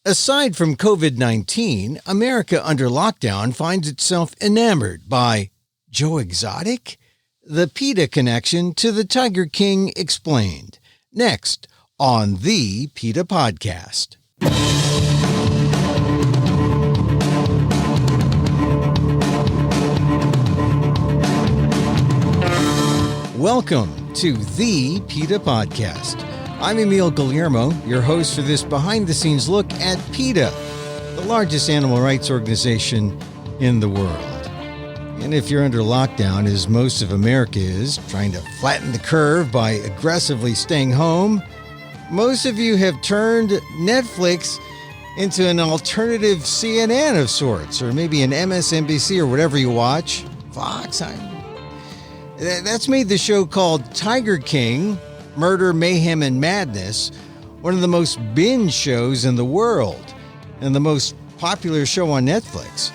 Aside from COVID-19, America under lockdown finds itself enamored by Joe Exotic? The PETA connection to the Tiger King explained. Next on the PETA Podcast. Welcome to the PETA Podcast. I'm Emil Guillermo, your host for this behind-the-scenes look at PETA, the largest animal rights organization in the world. And if you're under lockdown, as most of America is, trying to flatten the curve by aggressively staying home, most of you have turned Netflix into an alternative CNN of sorts, or maybe an MSNBC or whatever you watch. Fox. That's made the show called Tiger King, Murder, Mayhem, and Madness one of the most binge shows in the world and the most popular show on Netflix.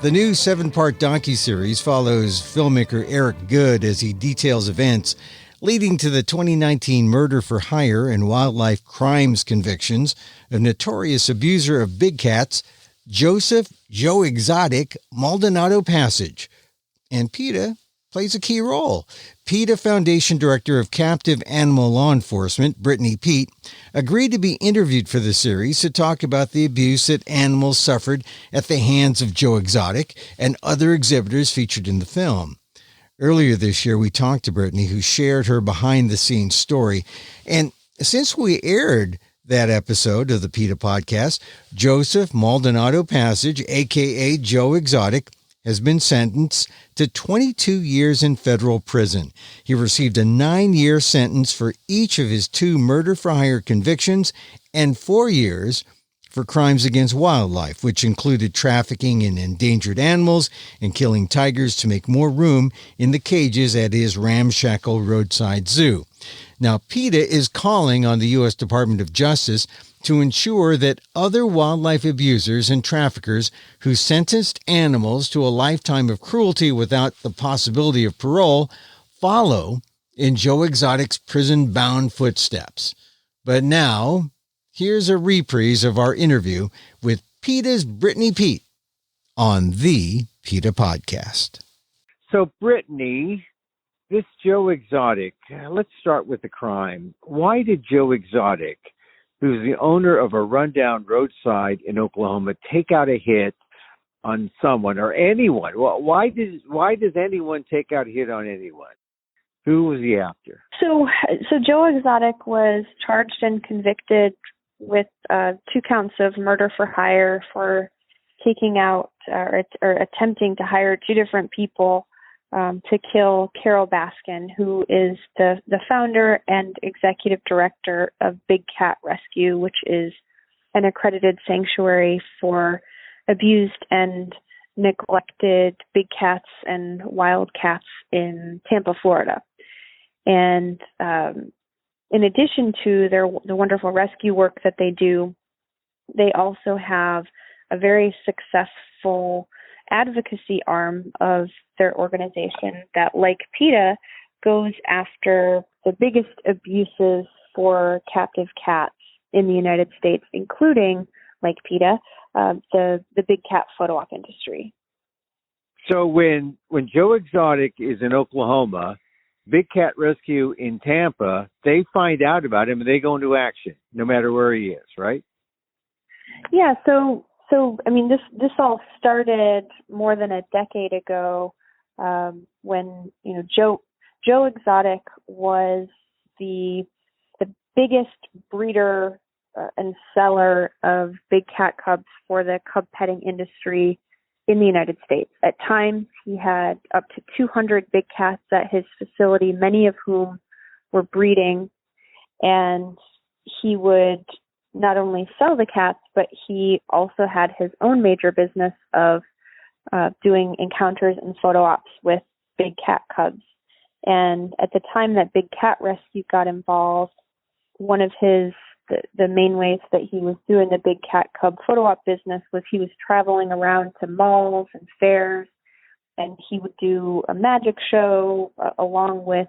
The new 7-part docuseries follows filmmaker Eric Goode as he details events leading to the 2019 murder for hire and wildlife crimes convictions of notorious abuser of big cats, Joseph Joe Exotic Maldonado-Passage. And PETA plays a key role. PETA Foundation Director of Captive Animal Law Enforcement, Brittany Peet, agreed to be interviewed for the series to talk about the abuse that animals suffered at the hands of Joe Exotic and other exhibitors featured in the film. Earlier this year, we talked to Brittany, who shared her behind-the-scenes story. And since we aired that episode of the PETA Podcast, Joseph Maldonado-Passage, a.k.a. Joe Exotic, has been sentenced to 22 years in federal prison. He received a 9-year sentence for each of his 2 murder-for-hire convictions and 4 years for crimes against wildlife, which included trafficking in endangered animals and killing tigers to make more room in the cages at his ramshackle roadside zoo. Now, PETA is calling on the U.S. Department of Justice to ensure that other wildlife abusers and traffickers who sentenced animals to a lifetime of cruelty without the possibility of parole follow in Joe Exotic's prison-bound footsteps. But now, here's a reprise of our interview with PETA's Brittany Peet on the PETA Podcast. So, Brittany, this Joe Exotic, let's start with the crime. Why did Joe Exotic, who's the owner of a rundown roadside in Oklahoma, take out a hit on someone or anyone? Well, why does anyone take out a hit on anyone? Who was he after? So Joe Exotic was charged and convicted with 2 counts of murder for hire for taking out or attempting to hire 2 different people to kill Carol Baskin, who is the founder and executive director of Big Cat Rescue, which is an accredited sanctuary for abused and neglected big cats and wild cats in Tampa, Florida. And in addition to the wonderful rescue work that they do, they also have a very successful advocacy arm of their organization that, like PETA, goes after the biggest abuses for captive cats in the United States, including, like PETA, the big cat photo op industry. So when Joe Exotic is in Oklahoma, Big Cat Rescue in Tampa, they find out about him and they go into action, no matter where he is, right? Yeah, so I mean, this all started more than a decade ago, when Joe Exotic was the biggest breeder and seller of big cat cubs for the cub petting industry in the United States. At times, he had up to 200 big cats at his facility, many of whom were breeding, and he would not only sell the cats, but he also had his own major business of doing encounters and photo ops with big cat cubs. And at the time that Big Cat Rescue got involved, one of the main ways that he was doing the big cat cub photo op business was he was traveling around to malls and fairs, and he would do a magic show along with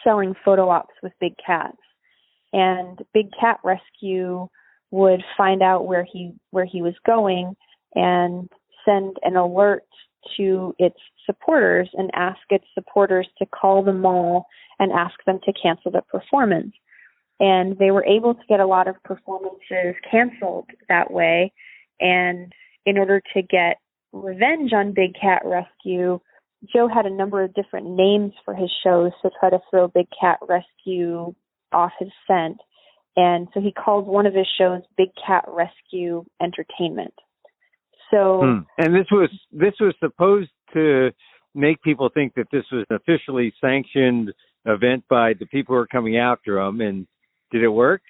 selling photo ops with big cats. And Big Cat Rescue would find out where he was going and send an alert to its supporters and ask its supporters to call the mall and ask them to cancel the performance. And they were able to get a lot of performances canceled that way. And in order to get revenge on Big Cat Rescue, Joe had a number of different names for his shows to try to throw Big Cat Rescue off his scent. And so he called one of his shows Big Cat Rescue Entertainment. So, and this was supposed to make people think that this was an officially sanctioned event by the people who are coming after him. And did it work?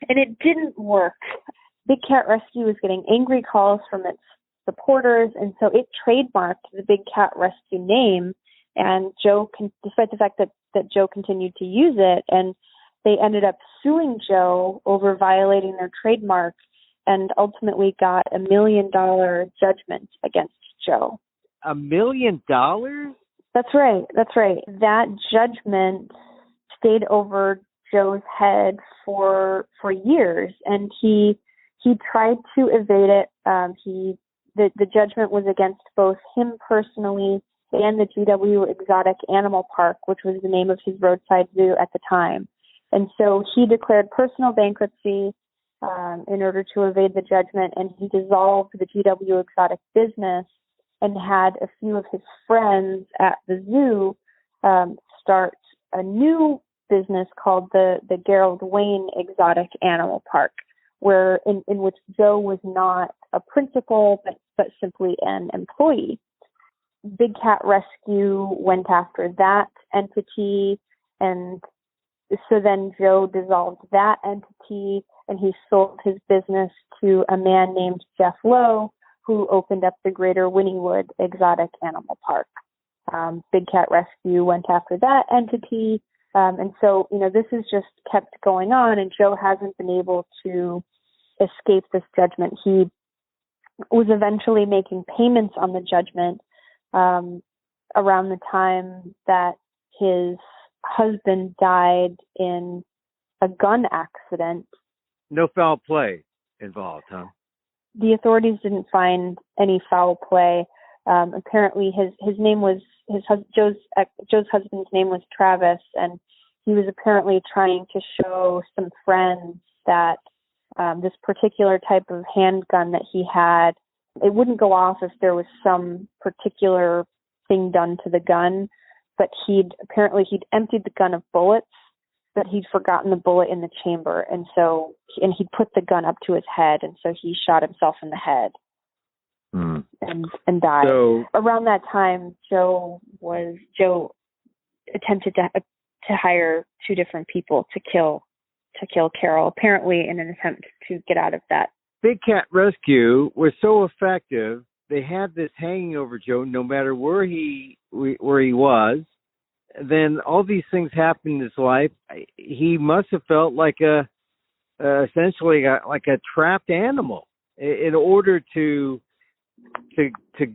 And it didn't work. Big Cat Rescue was getting angry calls from its supporters, and so it trademarked the Big Cat Rescue name. And Joe, despite the fact that Joe continued to use it, and they ended up suing Joe over violating their trademark, and ultimately got $1 million judgment against Joe. $1 million? That's right. That judgment stayed over Joe's head for years, and he tried to evade it. The judgment was against both him personally and the GW Exotic Animal Park, which was the name of his roadside zoo at the time. And so he declared personal bankruptcy in order to evade the judgment, and he dissolved the GW Exotic business and had a few of his friends at the zoo start a new business called the Gerald Wayne Exotic Animal Park, where in which Joe was not a principal but simply an employee. Big Cat Rescue went after that entity, and so then Joe dissolved that entity, and he sold his business to a man named Jeff Lowe, who opened up the Greater Wynnewood Exotic Animal Park. Big Cat Rescue went after that entity, and so, this has just kept going on, and Joe hasn't been able to escape this judgment. He was eventually making payments on the judgment around the time that his husband died in a gun accident. No foul play involved, huh? The authorities didn't find any foul play. Apparently, his name was Joe's husband's name was Travis, and he was apparently trying to show some friends that this particular type of handgun that he had, it wouldn't go off if there was some particular thing done to the gun, but he'd emptied the gun of bullets, but he'd forgotten the bullet in the chamber, and he'd put the gun up to his head, and so he shot himself in the head and died. So, around that time, Joe attempted to hire two different people to kill Carol, apparently in an attempt to get out of that. Big Cat Rescue was so effective, they had this hanging over Joe no matter where he was. Then all these things happened in his life. He must have felt like essentially like a trapped animal in order to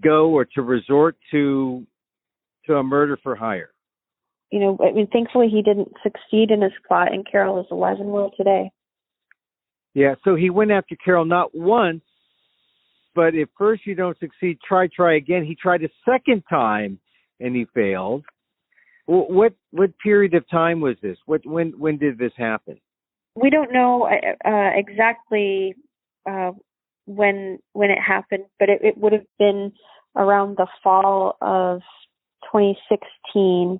go or to resort to a murder for hire. Thankfully he didn't succeed in his plot, and Carol is alive and well today. Yeah, so he went after Carol not once, but if first you don't succeed, try again. He tried a second time, and he failed. What period of time was this? When did this happen? We don't know exactly when it happened, but it would have been around the fall of 2016.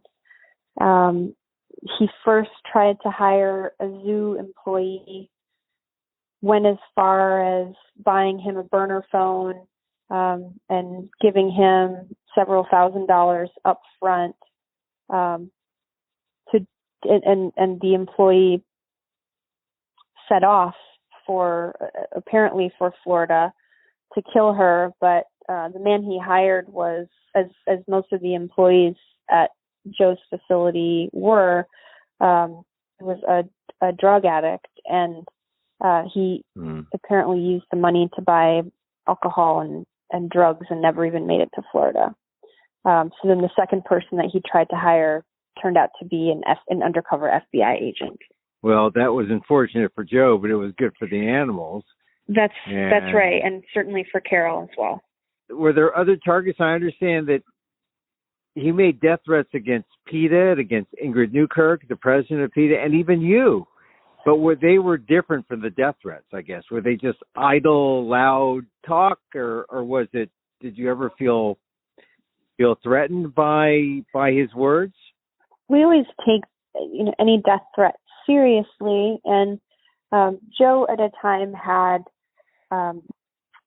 He first tried to hire a zoo employee, went as far as buying him a burner phone and giving him several $1,000s up front and the employee set off apparently for Florida to kill her, but the man he hired was, as most of the employees at Joe's facility was a drug addict, and he apparently used the money to buy alcohol and drugs and never even made it to Florida. So then the second person that he tried to hire turned out to be an undercover FBI agent. Well, that was unfortunate for Joe, but it was good for the animals. That's right, and certainly for Carol as well. Were there other targets? I understand that he made death threats against PETA, against Ingrid Newkirk, the president of PETA, and even you. But they were different from the death threats, I guess. Were they just idle, loud talk, or was it? Did you ever feel threatened by his words? We always take any death threat seriously, and Joe at a time had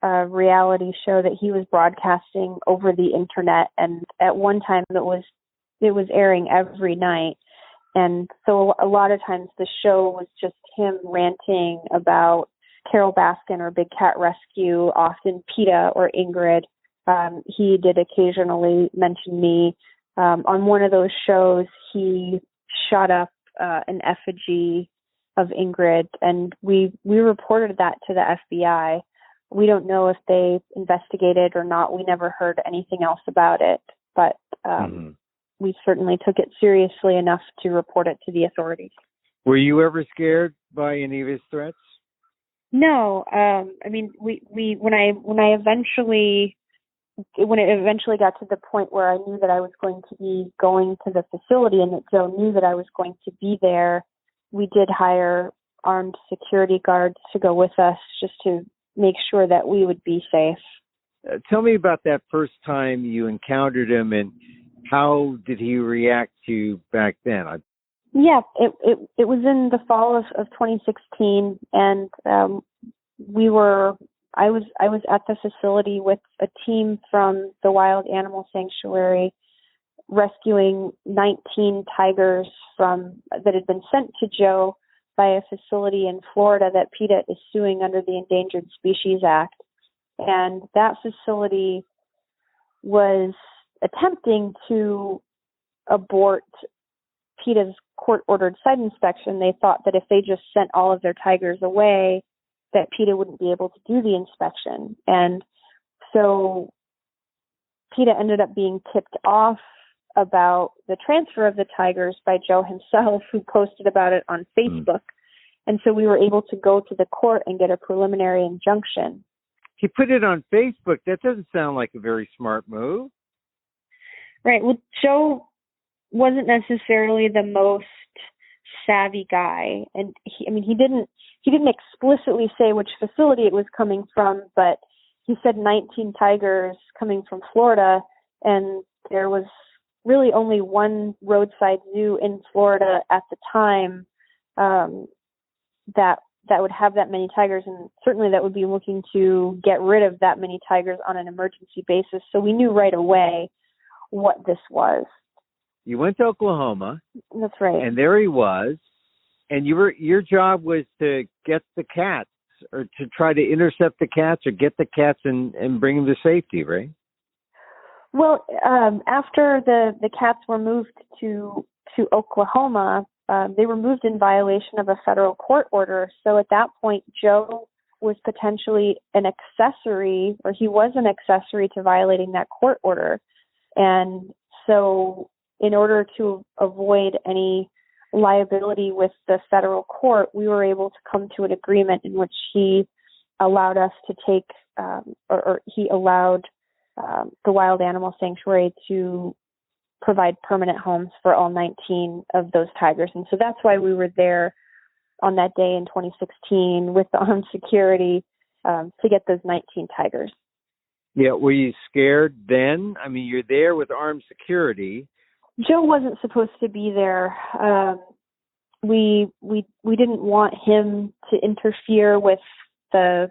a reality show that he was broadcasting over the internet, and at one time it was airing every night. And so a lot of times the show was just him ranting about Carol Baskin or Big Cat Rescue, often PETA or Ingrid. He did occasionally mention me. On one of those shows, he shot up an effigy of Ingrid, and we reported that to the FBI. We don't know if they investigated or not. We never heard anything else about it, but we certainly took it seriously enough to report it to the authorities. Were you ever scared by any of his threats? No. I mean, when it eventually got to the point where I knew that I was going to be going to the facility and that Joe knew that I was going to be there, we did hire armed security guards to go with us just to make sure that we would be safe. Tell me about that first time you encountered him, and how did he react to you back then? Yeah, it was in the fall of 2016, and I was at the facility with a team from the Wild Animal Sanctuary rescuing 19 tigers that had been sent to Joe by a facility in Florida that PETA is suing under the Endangered Species Act. And that facility was attempting to abort PETA's court-ordered site inspection. They thought that if they just sent all of their tigers away, that PETA wouldn't be able to do the inspection. And so PETA ended up being tipped off about the transfer of the tigers by Joe himself, who posted about it on Facebook. And so we were able to go to the court and get a preliminary injunction. He put it on Facebook. That doesn't sound like a very smart move. Right. Well, Joe wasn't necessarily the most savvy guy, and he didn't explicitly say which facility it was coming from, but he said 19 tigers coming from Florida, and there was really only one roadside zoo in Florida at the time that would have that many tigers, and certainly that would be looking to get rid of that many tigers on an emergency basis. So we knew right away what this was. You went to Oklahoma. That's right. And there he was. And your job was to get the cats, or to try to intercept the cats or get the cats and bring them to safety, right? Well, after the cats were moved to Oklahoma, they were moved in violation of a federal court order. So at that point, Joe was potentially an accessory, or he was an accessory to violating that court order. And so in order to avoid any liability with the federal court, we were able to come to an agreement in which he allowed us to take, or he allowed the Wild Animal Sanctuary to provide permanent homes for all 19 of those tigers. And so that's why we were there on that day in 2016 with the armed security to get those 19 tigers. Yeah, were you scared then? I mean, you're there with armed security. Joe wasn't supposed to be there. We didn't want him to interfere with the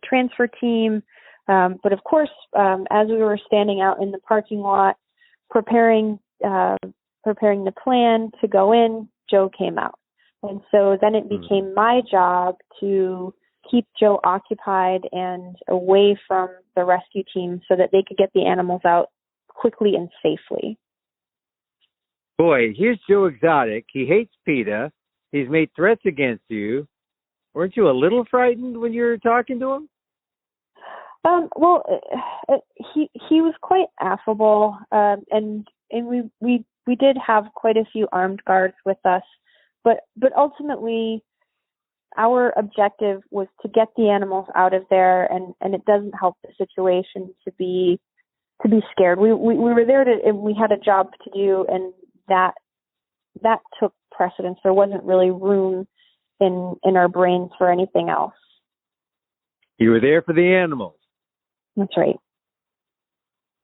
transfer team. But of course, as we were standing out in the parking lot, preparing the plan to go in, Joe came out. And so then it became my job to keep Joe occupied and away from the rescue team so that they could get the animals out quickly and safely. Boy, here's Joe Exotic. He hates PETA. He's made threats against you. Weren't you a little frightened when you were talking to him? Well, he was quite affable, and we did have quite a few armed guards with us. But ultimately, our objective was to get the animals out of there, and it doesn't help the situation to be scared. We were there we had a job to do, and that took precedence. There wasn't really room in our brains for anything else. You were there for the animals. That's right.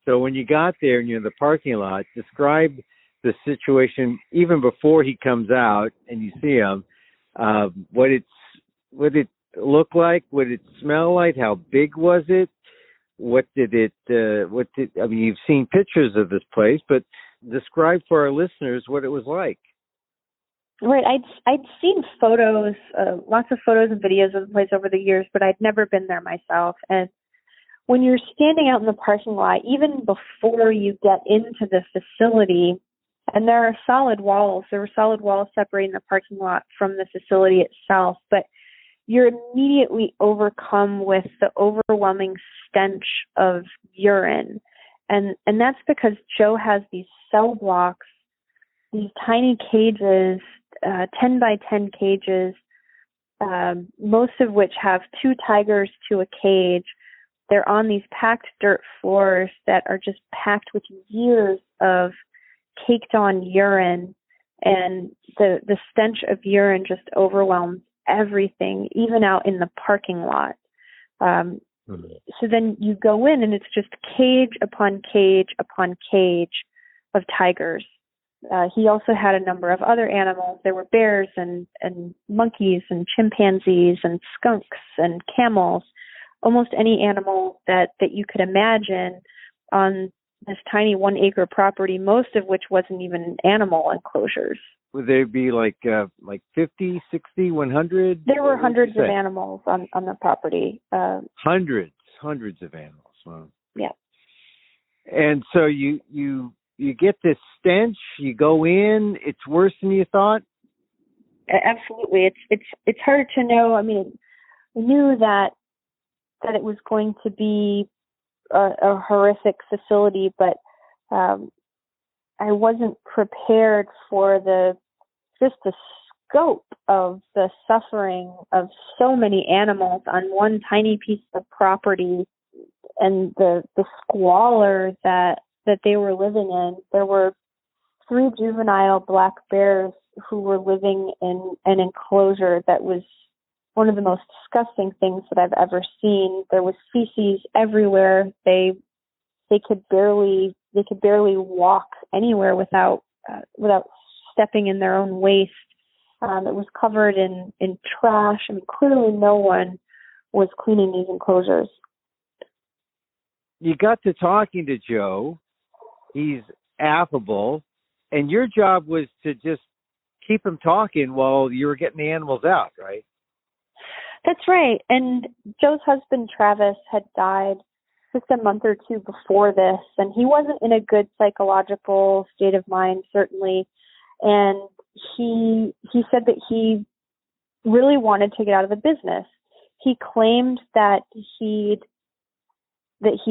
So when you got there and you're in the parking lot, describe the situation even before he comes out and you see him. What it look like? What it smell like? How big was it? I mean, you've seen pictures of this place, but describe for our listeners what it was like. Right. I'd seen photos, lots of photos and videos of the place over the years, but I'd never been there myself. And when you're standing out in the parking lot, even before you get into the facility, and there were solid walls separating the parking lot from the facility itself, but you're immediately overcome with the overwhelming stench of urine. And that's because Joe has these cell blocks, these tiny cages, 10 by 10 cages, most of which have 2 tigers to a cage. They're on these packed dirt floors that are just packed with years of caked on urine, and the stench of urine just overwhelms everything, even out in the parking lot. So then you go in, and it's just cage upon cage upon cage of tigers. He also had a number of other animals. There were bears and monkeys and chimpanzees and skunks and camels, almost any animal that you could imagine on this tiny 1-acre property, most of which wasn't even animal enclosures. Would there be like 50, 60, 100? There were hundreds of animals on the property. Hundreds of animals. Wow. Yeah. And so you get this stench, you go in, it's worse than you thought? Absolutely. It's hard to know. I mean, we knew that it was going to be a horrific facility, but I wasn't prepared for the scope of the suffering of so many animals on one tiny piece of property, and the squalor that they were living in. There were 3 juvenile black bears who were living in an enclosure that was one of the most disgusting things that I've ever seen. There was feces everywhere. They could barely walk anywhere without stepping in their own waste. It was covered in trash. I mean, clearly no one was cleaning these enclosures. You got to talking to Joe. He's affable, and your job was to just keep him talking while you were getting the animals out, right? That's right. And Joe's husband, Travis, had died just a month or 2 before this, and he wasn't in a good psychological state of mind, certainly. And he said that he really wanted to get out of the business. He claimed that he'd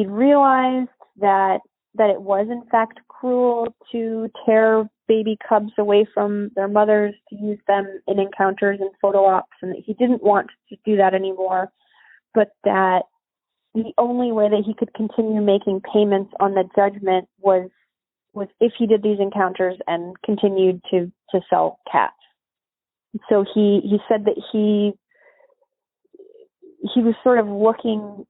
realized that it was in fact cruel to tear baby cubs away from their mothers to use them in encounters and photo ops, and that he didn't want to do that anymore, but that the only way that he could continue making payments on the judgment was if he did these encounters and continued to sell cats. So he said that he was sort of looking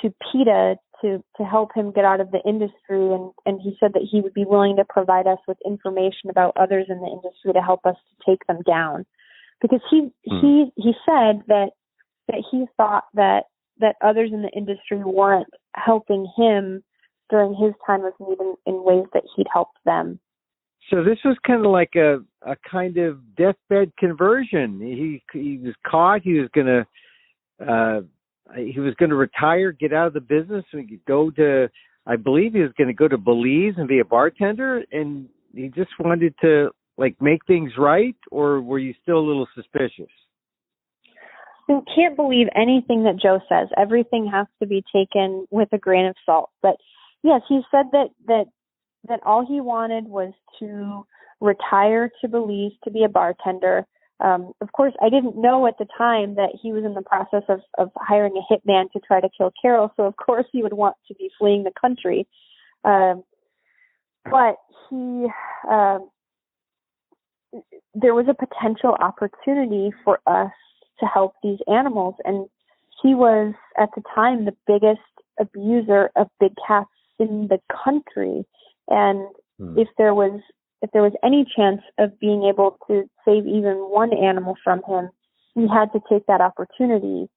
to PETA to help him get out of the industry, and he said that he would be willing to provide us with information about others in the industry to help us to take them down, because he said that he thought that others in the industry weren't helping him during his time of need in ways that he'd helped them. So this was kind of like a kind of deathbed conversion. He was caught. He was going to retire, get out of the business, and go to, I believe he was going to go to Belize and be a bartender, and he just wanted to make things right, or were you still a little suspicious? I can't believe anything that Joe says. Everything has to be taken with a grain of salt. But yes, he said that all he wanted was to retire to Belize to be a bartender. Of course, I didn't know at the time that he was in the process of hiring a hitman to try to kill Carol, so of course he would want to be fleeing the country. But he, there was a potential opportunity for us to help these animals, and he was at the time the biggest abuser of big cats in the country. And if there was any chance of being able to save even one animal from him, we had to take that opportunity.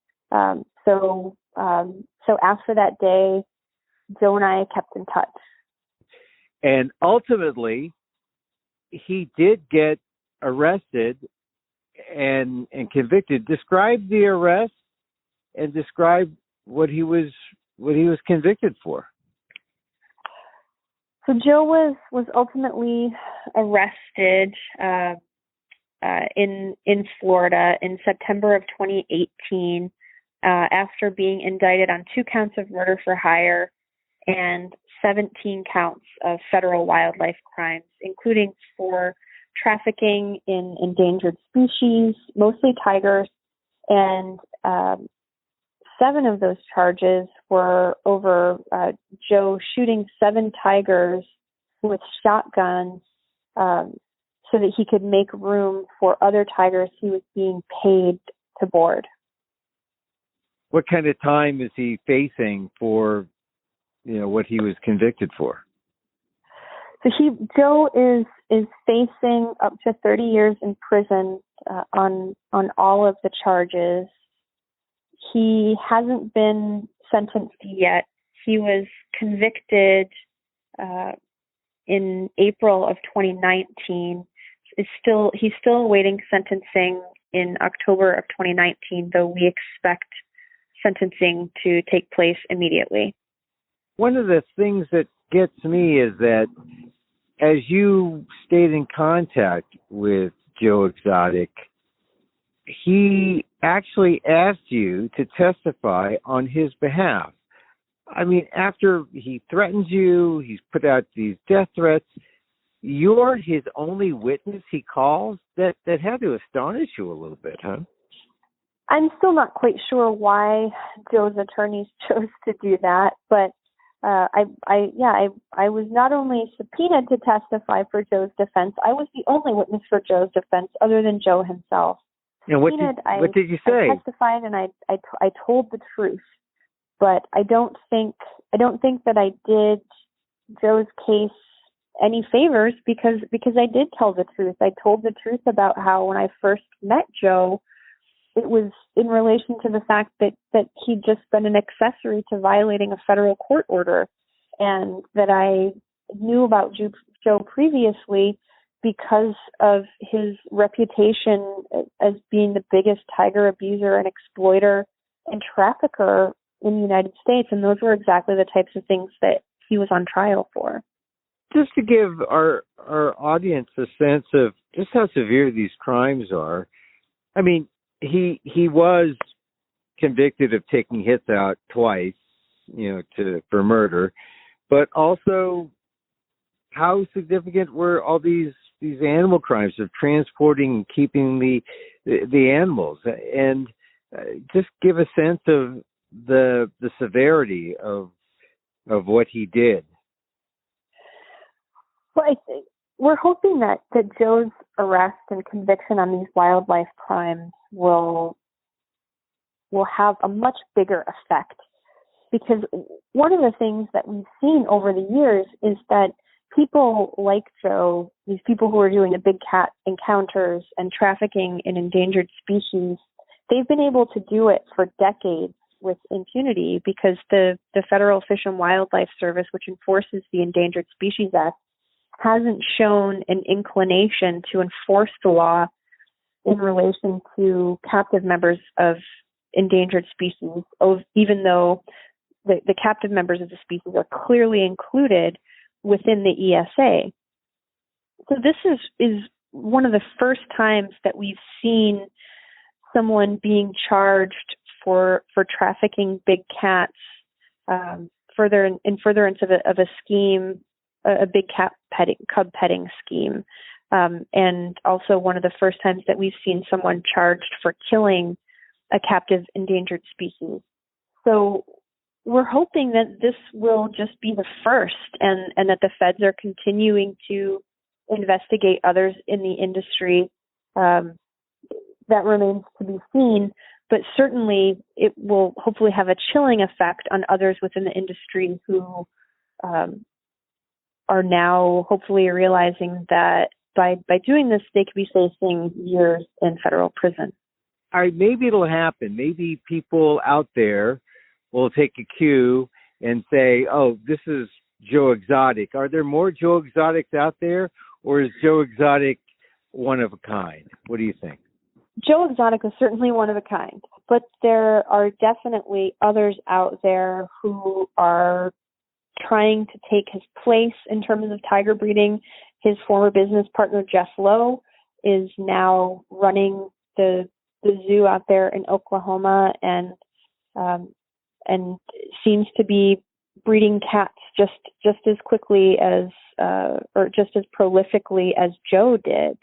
So after that day, Joe and I kept in touch. And ultimately, he did get arrested and convicted. Describe the arrest and describe what he was convicted for. So Joe was ultimately arrested in Florida in September of 2018 after being indicted on 2 counts of murder for hire and 17 counts of federal wildlife crimes, including for trafficking in endangered species, mostly tigers, and 7 of those charges were over Joe shooting 7 tigers with shotguns so that he could make room for other tigers he was being paid to board. What kind of time is he facing for, what he was convicted for? So Joe is facing up to 30 years in prison on all of the charges. He hasn't been sentenced yet. He was convicted in April of 2019. He's still awaiting sentencing in October of 2019, though we expect sentencing to take place immediately. One of the things that gets me is that as you stayed in contact with Joe Exotic, he actually asked you to testify on his behalf. I mean, after he threatens you, he's put out these death threats, you're his only witness he calls? That had to astonish you a little bit, huh? I'm still not quite sure why Joe's attorneys chose to do that, but I was not only subpoenaed to testify for Joe's defense, I was the only witness for Joe's defense other than Joe himself. And what did you say? I testified and I told the truth, but I don't think that I did Joe's case any favors because I did tell the truth. I told the truth about how when I first met Joe, it was in relation to the fact that he'd just been an accessory to violating a federal court order, and that I knew about Joe previously because of his reputation as being the biggest tiger abuser and exploiter and trafficker in the United States. And those were exactly the types of things that he was on trial for. Just to give our audience a sense of just how severe these crimes are, I mean, he was convicted of taking hits out twice, for murder, but also how significant were all these animal crimes of transporting and keeping the animals, and just give a sense of the severity of what he did. Well, we're hoping that Joe's arrest and conviction on these wildlife crimes will have a much bigger effect, because one of the things that we've seen over the years is that people like Joe, these people who are doing the big cat encounters and trafficking in endangered species, they've been able to do it for decades with impunity because the Federal Fish and Wildlife Service, which enforces the Endangered Species Act, hasn't shown an inclination to enforce the law in relation to captive members of endangered species, even though the captive members of the species are clearly included within the ESA. So this is one of the first times that we've seen someone being charged for trafficking big cats in furtherance of a scheme, a big cat cub petting scheme. and also one of the first times that we've seen someone charged for killing a captive endangered species. So we're hoping that this will just be the first, and that the feds are continuing to investigate others in the industry. That remains to be seen, but certainly it will hopefully have a chilling effect on others within the industry who are now hopefully realizing that by doing this, they could be facing years in federal prison. All right, maybe it'll happen. Maybe people out there will take a cue and say, oh, this is Joe Exotic. Are there more Joe Exotics out there, or is Joe Exotic one of a kind? What do you think? Joe Exotic is certainly one of a kind, but there are definitely others out there who are trying to take his place in terms of tiger breeding. His former business partner, Jeff Lowe, is now running the zoo out there in Oklahoma, and seems to be breeding cats just as quickly as or just as prolifically as Joe did.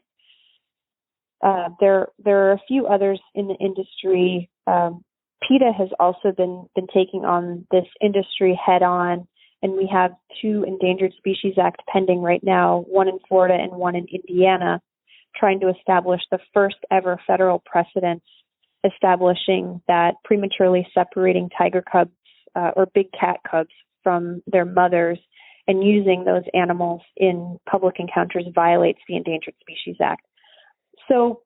There are a few others in the industry. PETA has also been taking on this industry head on, and we have 2 Endangered Species Act pending right now, one in Florida and one in Indiana, trying to establish the first ever federal precedent establishing that prematurely separating tiger cubs or big cat cubs from their mothers and using those animals in public encounters violates the Endangered Species Act. So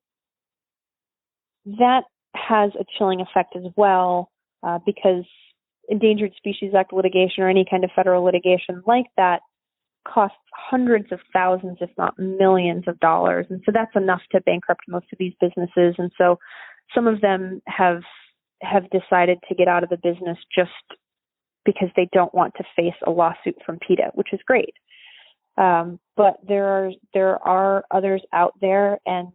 that has a chilling effect as well, because Endangered Species Act litigation or any kind of federal litigation like that costs hundreds of thousands, if not millions of dollars. And so that's enough to bankrupt most of these businesses. And so some of them have decided to get out of the business just because they don't want to face a lawsuit from PETA, which is great. But there are others out there, and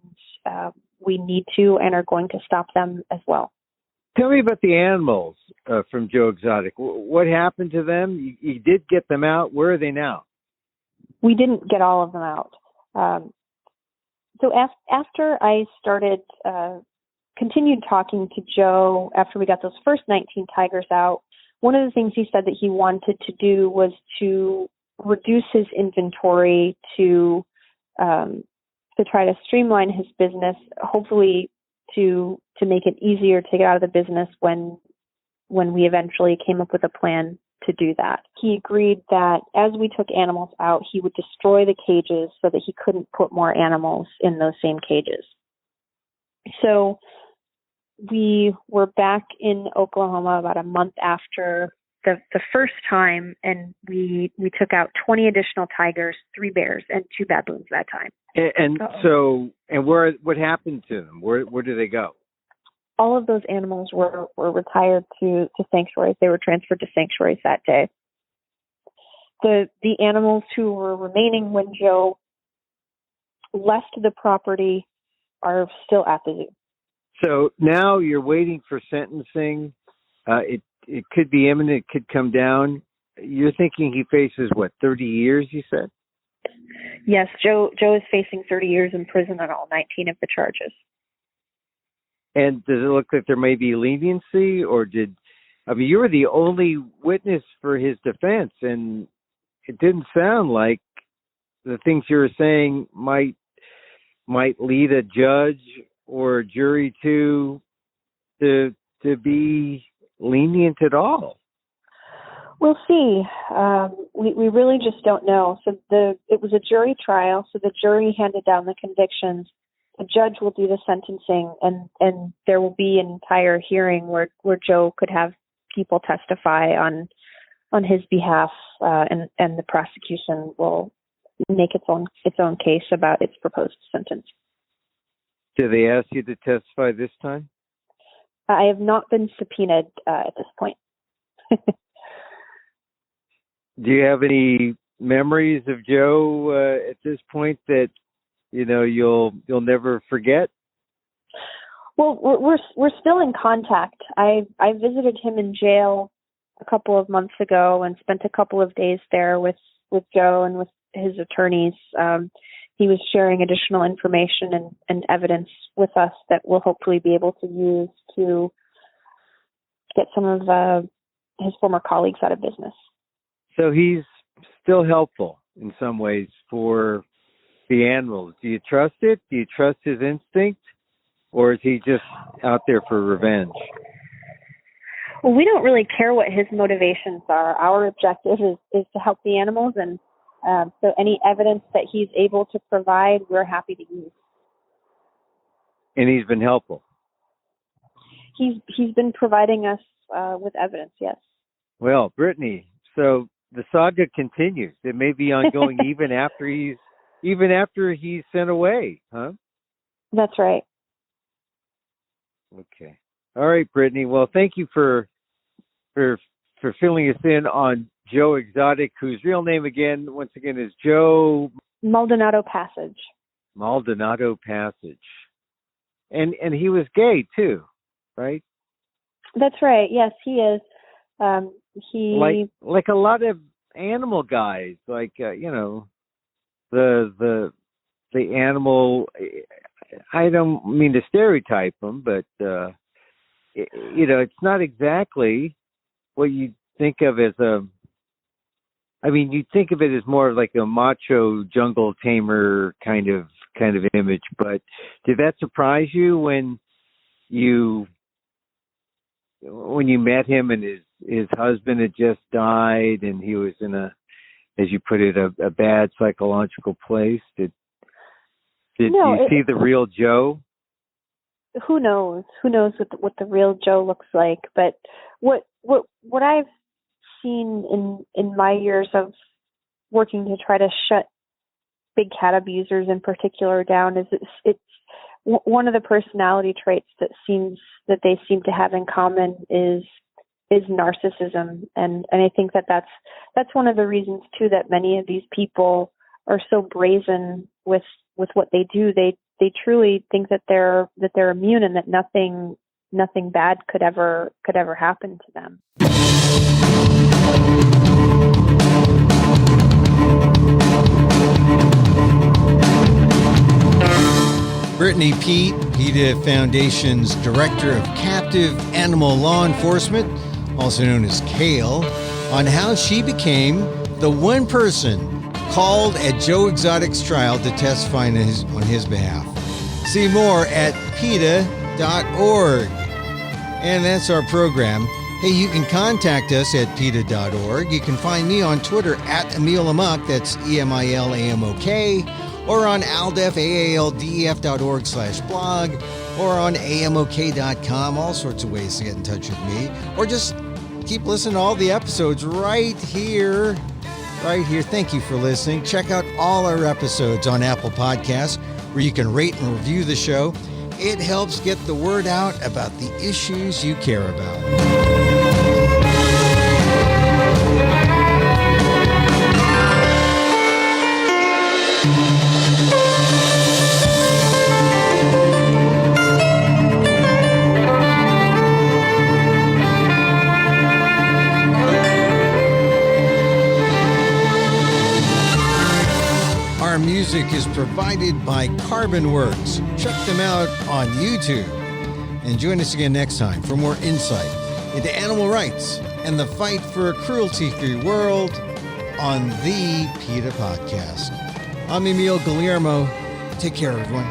we need to and are going to stop them as well. Tell me about the animals from Joe Exotic. What happened to them? You did get them out. Where are they now? We didn't get all of them out. So after I started, continued talking to Joe after we got those first 19 tigers out, one of the things he said that he wanted to do was to reduce his inventory to try to streamline his business, hopefully to make it easier to get out of the business when we eventually came up with a plan to do that. He agreed that as we took animals out, he would destroy the cages so that he couldn't put more animals in those same cages. So we were back in Oklahoma about a month after the first time, and we took out 20 additional tigers, 3 bears, and 2 baboons that time. What happened to them? Where did they go? All of those animals were retired to sanctuaries. They were transferred to sanctuaries that day. The animals who were remaining when Joe left the property are still at the zoo. So now you're waiting for sentencing. It could be imminent. It could come down. You're thinking he faces, 30 years, you said? Yes, Joe is facing 30 years in prison on all 19 of the charges. And does it look like there may be leniency, or you were the only witness for his defense, and it didn't sound like the things you were saying might lead a judge or a jury to be lenient at all. We'll see. We really just don't know. So it was a jury trial, so the jury handed down the convictions. The judge will do the sentencing, and there will be an entire hearing where Joe could have people testify on his behalf, and the prosecution will make its own case about its proposed sentence. Did they ask you to testify this time? I have not been subpoenaed at this point. Do you have any memories of Joe at this point that you'll never forget? Well, we're still in contact. I visited him in jail a couple of months ago and spent a couple of days there with Joe and with his attorneys. sharing additional information and evidence with us that we'll hopefully be able to use to get some of his former colleagues out of business. So he's still helpful in some ways for the animals. Do you trust it? Do you trust his instinct? Or is he just out there for revenge? Well, we don't really care what his motivations are. Our objective is to help the animals, and so any evidence that he's able to provide, we're happy to use. And he's been helpful? He's been providing us with evidence, yes. Well, Brittany, so the saga continues. It may be ongoing even after he's sent away, huh? That's right. Okay. All right, Brittany. Well, thank you for filling us in on Joe Exotic, whose real name once again is Joe Maldonado-Passage. Maldonado-Passage. And he was gay too, right? That's right. Yes, he is. He like a lot of animal guys, like the animal. I don't mean to stereotype them, but it's not exactly what you think of as you think of it as more like a macho jungle tamer kind of image. But did that surprise you when you met him and his husband had just died and he was in a, as you put it, a bad psychological place? Did you see the real Joe? Who knows? Who knows what the real Joe looks like? But what I've seen in my years of working to try to shut big cat abusers in particular down is it's one of the personality traits that they seem to have in common is narcissism, and I think that's one of the reasons too that many of these people are so brazen with what they do. They truly think that they're immune and that nothing bad could ever happen to them. Brittany Peet, PETA Foundation's Director of Captive Animal Law Enforcement, also known as CALE, on how she became the one person called at Joe Exotic's trial to testify on his behalf. See more at PETA.org. And that's our program. Hey, you can contact us at PETA.org. You can find me on Twitter at Emil Amok, that's EMILAMOK, or on ALDEF.org/blog, or on AMOK.com, all sorts of ways to get in touch with me. Or just keep listening to all the episodes right here. Thank you for listening. Check out all our episodes on Apple Podcasts, where you can rate and review the show. It helps get the word out about the issues you care about. Our music is provided by Carbon Works. Check them out on YouTube. And join us again next time for more insight into animal rights and the fight for a cruelty-free world on the PETA Podcast. I'm Emil Guillermo. Take care, everyone.